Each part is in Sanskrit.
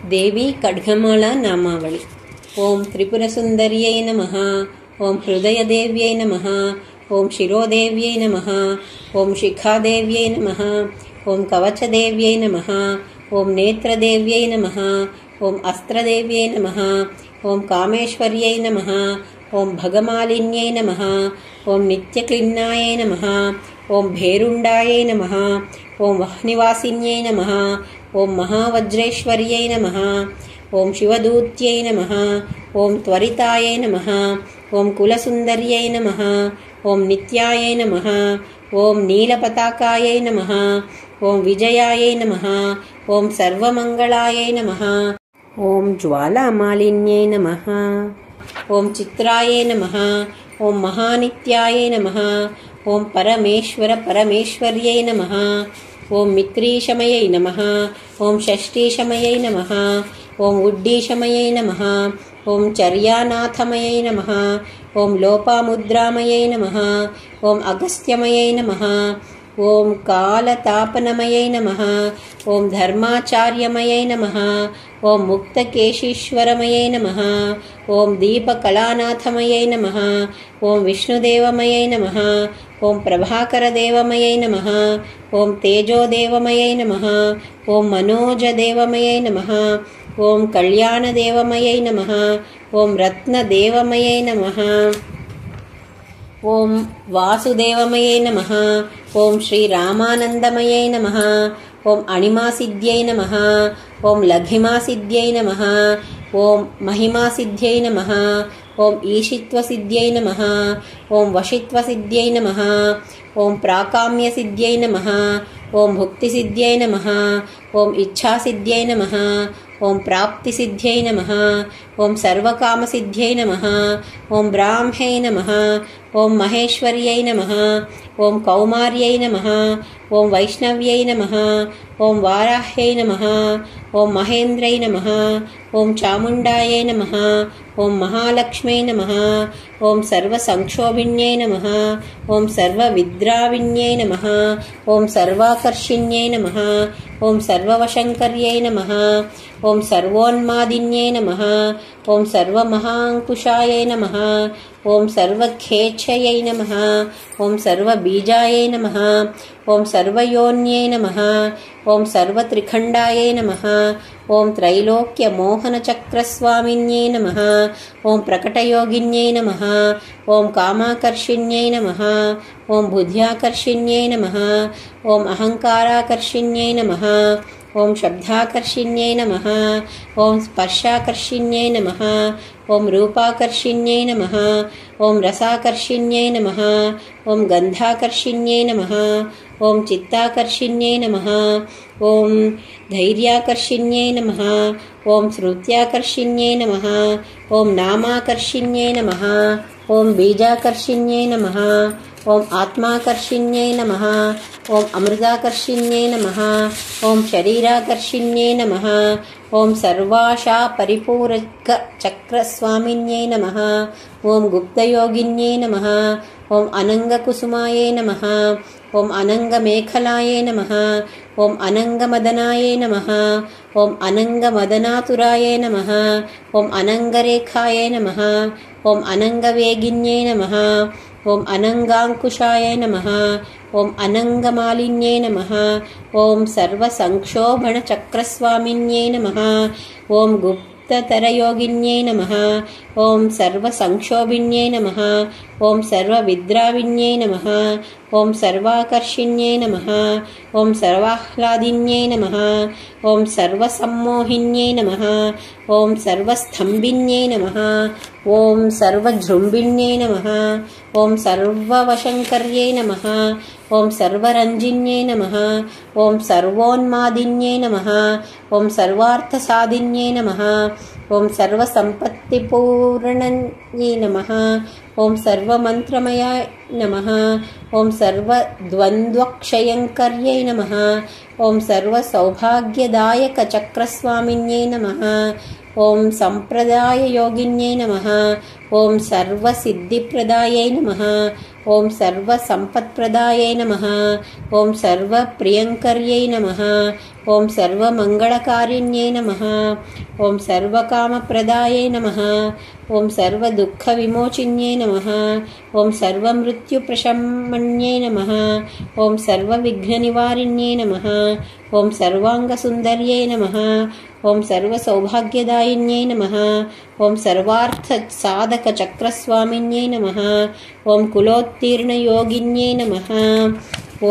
देवी खड्गमाला नामावली। ओं त्रिपुरसुंदर्यै नमः। ओं हृदयदेव्यै नमः। ओं शिरोदेव्यै नमः। ओं शिखादेव्यै नमः। ओं कवचदेव्यै नमः। ओं नेत्रदेव्यै नमः। ओं अस्त्रदेव्यै नमः। ओं कामेश्वर्यै नमः। ओं भगमालिन्यै नमः। ओं नित्यक्लिन्नायै नमः। ओं भेरुण्डायै नमः। ओं वह्निवासिन्यै नमः। ओं महावज्रेश्वर्यै नमः। ओं शिवदूत्यै नमः। ओं त्वरितायै नमः। ओं कुलसुन्दर्यै नमः। ओं नित्यायै नमः। ओं नीलपताकायै नमः। ओं विजयायै नमः। ओं सर्वमङ्गलायै नमः। ओं ज्वालामालिन्यै नमः। ओं चित्रायै नमः। ओं महानित्यायै नमः। ओं परमेश्वर्यै नमः। ओं मित्रीशमयै नमः। ओं षष्ठीशमयै नमः। ओं उड्डीशमयै नमः। ओं चर्यानाथमयै नमः। ओं लोपामुद्रामयै नमः। ओं अगस्त्यमयै नमः। ओं कालतापनमयै नमः। ओं धर्माचार्यमयै नमः। ओं मुक्तकेशीश्वरमयै नमः। ओं दीपकलानाथमयै नमः। ओं विष्णुदेवमयै नमः। ओं प्रभाकरदेवमयै नमः। ओं तेजोदेवमयै नमः। ओं मनोजदेवमयै नमः। ओं कल्याणदेवमयै नमः। ओं रत्नदेवमयै नमः। ओं वासुदेवमयै नमः। ओं श्रीरामानन्दमयै नमः। ओं अणिमासिद्ध्यै नमः। ओं लघिमासिद्ध्यै नमः। ओं महिमासिद्ध्यै नमः। ओं ईशित्वसिद्ध्यै नमः। ओं वशित्वसिद्ध्यै नमः। ओं प्राकाम्यसिद्ध्यै नमः। ओं भुक्तिसिद्ध्यै नमः। ओं इच्छासिद्ध्यै नमः। ओं प्राप्तिसिद्ध्यै नमः। ओं सर्वकामसिद्ध्यै नमः। ओं ब्राह्म्यै नमः। ओं महेश्वर्यै नमः। ओं कौमार्यै नमः। ओं वैष्णव्यै नमः। ओं वाराह्यै नमः। ओं महेन्द्रै नमः। ओं चामुण्डायै नमः। ओं महालक्ष्म्यै नमः। ओं सर्वसंक्षोभिन्यै नमः। ओं सर्वविद्राविण्यै नमः। ओं सर्वाकर्षिण्यै नमः। ओं सर्ववशङ्कर्यै नमः। ओं सर्वोन्मादिन्यै नमः। ओं सर्वमहाङ्कुशायै नमः। ओं सर्वखेच्छयै नमः। ओं सर्वबीजायै नमः। ओं सर्वयोन्यै नमः। ओं सर्वत्रिखण्डायै नमः। ओं त्रैलोक्यमोहनचक्रस्वामिन्यै नमः। ओं प्रकटयोगिन्यै नमः। ओं कामाकर्षिण्यै नमः। ओं बुद्ध्याकर्षिण्यै नमः। ओं अहङ्काराकर्षिण्यै नमः। ओं शब्दाकर्षिण्यै नमः। ओं स्पर्शाकर्षिण्यै नमः। ओं रूपाकर्षिण्यै नमः। ओं रसाकर्षिण्यै नमः। ओं गन्धाकर्षिण्यै नमः। ओं चित्ताकर्षिण्यै नमः। ओं धैर्याकर्षिण्यै नमः। ओं श्रुत्याकर्षिण्यै नमः। ओं नामाकर्षिण्यै नमः। ओं बीजाकर्षिण्यै नमः। ओं आत्माकर्षिण्यै नमः। ओं अमृताकर्षिण्यै नमः। ओं शरीराकर्षिण्यै नमः। ओं सर्वाशापरिपूरकचक्रस्वामिन्यै नमः। ओं गुप्तयोगिन्यै नमः। ओं अनङ्गकुसुमायै नमः। ओं अनङ्गमेखलायै नमः। ओं अनङ्गमदनायै नमः। ओं अनङ्गमदनातुरायै नमः। ओं अनङ्गरेखायै नमः। ओं अनङ्गवेगिन्यै नमः। ओं अनङ्गाङ्कुशाय नमः। ओं अनङ्गमालिन्यै नमः। ओं सर्वसंक्षोभणचक्रस्वामिन्यै नमः। ओं गुप्ततरयोगिन्यै नमः। ओं सर्वसंक्षोभिन्यै नमः। ओं सर्वविद्राविण्यै नमः। ओं सर्वाकर्षिण्यै नमः। ओं सर्वाह्लादिन्यै नमः। ओं सर्वसम्मोहिन्यै नमः। ओं सर्वस्थम्भिन्यै नमः। ओं सर्वजृम्भिण्यै नमः। ओं सर्ववशङ्कर्यै नमः। ओं सर्वरञ्जिन्यै नमः। ओं सर्वोन्मादिन्यै नमः। ओं सर्वार्थसाधिन्यै नमः। ओं सर्वसम्पत्तिपूर्णयै नमः। ओं सर्वमन्त्रमयाय नमः। ओं सर्वद्वन्द्वक्षयङ्कर्यै नमः। ओं सर्वसौभाग्यदायकचक्रस्वामिन्यै नमः। ओं सम्प्रदाययोगिन्यै नमः। ओं सर्वसिद्धिप्रदायै नमः। ओं सर्वसम्पत्प्रदायै नमः। ओं सर्वप्रियङ्कर्यै नमः। ॐ सर्वमङ्गलकारिण्यै नमः। ॐ सर्वकामप्रदायै नमः। ॐ सर्वदुःखविमोचिन्यै नमः। ॐ सर्वमृत्युप्रशमन्यै नमः। ॐ सर्वविघ्ननिवारिण्यै नमः। ॐ सर्वाङ्गसुन्दर्यै नमः। ॐ सर्वसौभाग्यदायिन्यै नमः। ॐ सर्वार्थसाधकचक्रस्वामिन्यै नमः। ॐ कुलोत्तीर्णयोगिन्यै नमः।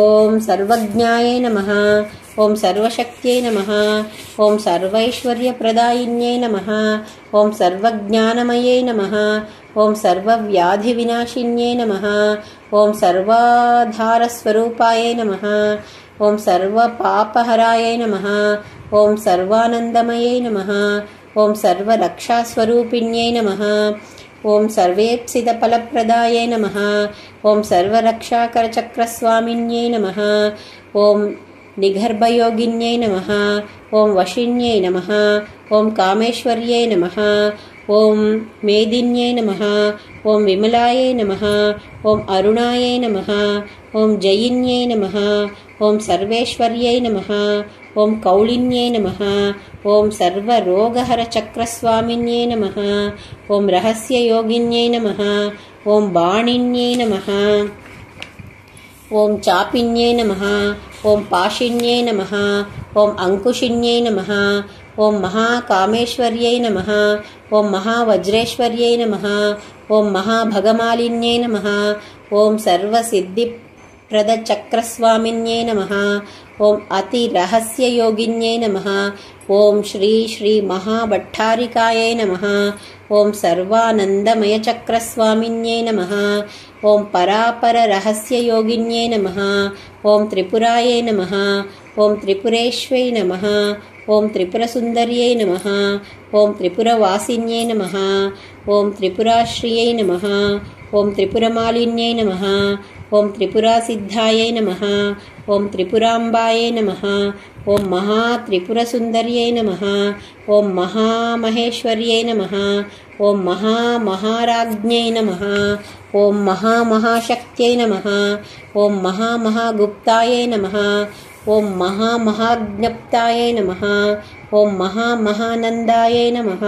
ॐ सर्वज्ञायै नमः। ॐ सर्वशक्त्यै नमः। ॐ सर्वैश्वर्यप्रदायिन्यै नमः। ॐ सर्वज्ञानमयै नमः। ॐ सर्वव्याधिविनाशिन्यै नमः। ॐ सर्वाधारस्वरूपायै नमः। ॐ सर्वपापहरायै नमः। ॐ सर्वानन्दमयै नमः। ॐ सर्वरक्षास्वरूपिण्यै नमः। ॐ सर्वेप्सितफलप्रदायै नमः। ॐ सर्वरक्षाकरचक्रस्वामिन्यै नमः। ॐ निगर्भयोगिन्यै नमः। ॐ वशिन्यै नमः। ॐ कामेश्वर्यै नमः। ॐ मेदिन्यै नमः। ॐ विमलायै नमः। ॐ अरुणायै नमः। ॐ जयिन्यै नमः। ॐ सर्वेश्वर्यै नमः। ॐ कौलिन्यै नमः। ॐ सर्वरोगहरचक्रस्वामिन्यै नमः। ॐ रहस्ययोगिन्यै नमः। ॐ बाणिन्यै नमः। ॐ चापिन्यै नमः। ॐ पाशिन्यै नमः। ॐ अङ्कुशिन्यै नमः। ॐ महाकामेश्वर्यै नमः। ॐ महावज्रेश्वर्यै नमः। ॐ महाभगमालिन्यै नमः। ॐ सर्वसिद्धिप्रदचक्रस्वामिन्यै नमः। ॐ अतिरहस्ययोगिन्यै नमः। ॐ श्री श्री महाभट्टारिकायै नमः। ॐ सर्वानन्दमयचक्रस्वामिन्यै नमः। ॐ परापररहस्ययोगिन्यै नमः। ॐ त्रिपुरायै नमः। ॐ त्रिपुरेश्वै नमः। ॐ त्रिपुरसुन्दर्यै नमः। ॐ त्रिपुरवासिन्यै नमः। ॐ त्रिपुराश्रियै नमः। ॐ त्रिपुरमालिन्यै नमः। ॐ त्रिपुरासिद्धायै नमः। ॐ त्रिपुराम्बायै नमः। ॐ महात्रिपुरसुन्दर्यै नमः। ॐ महामहेश्वर्यै नमः। ॐ महामहाराज्ञै नमः। ॐ महामहाशक्त्यै नमः। ॐ महामहागुप्तायै नमः। ॐ महामहाज्ञप्तायै नमः। ॐ महामहानन्दायै नमः।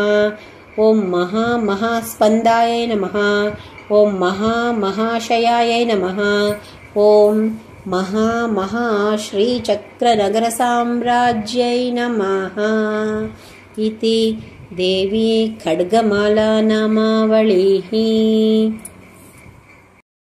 ॐ महामहास्पन्दायै नमः। ॐ महामहाशयायै नमः। ॐ महामहाश्रीचक्रनगरसाम्राज्यै नमः इति देवी खड्गमाला नामावलिः।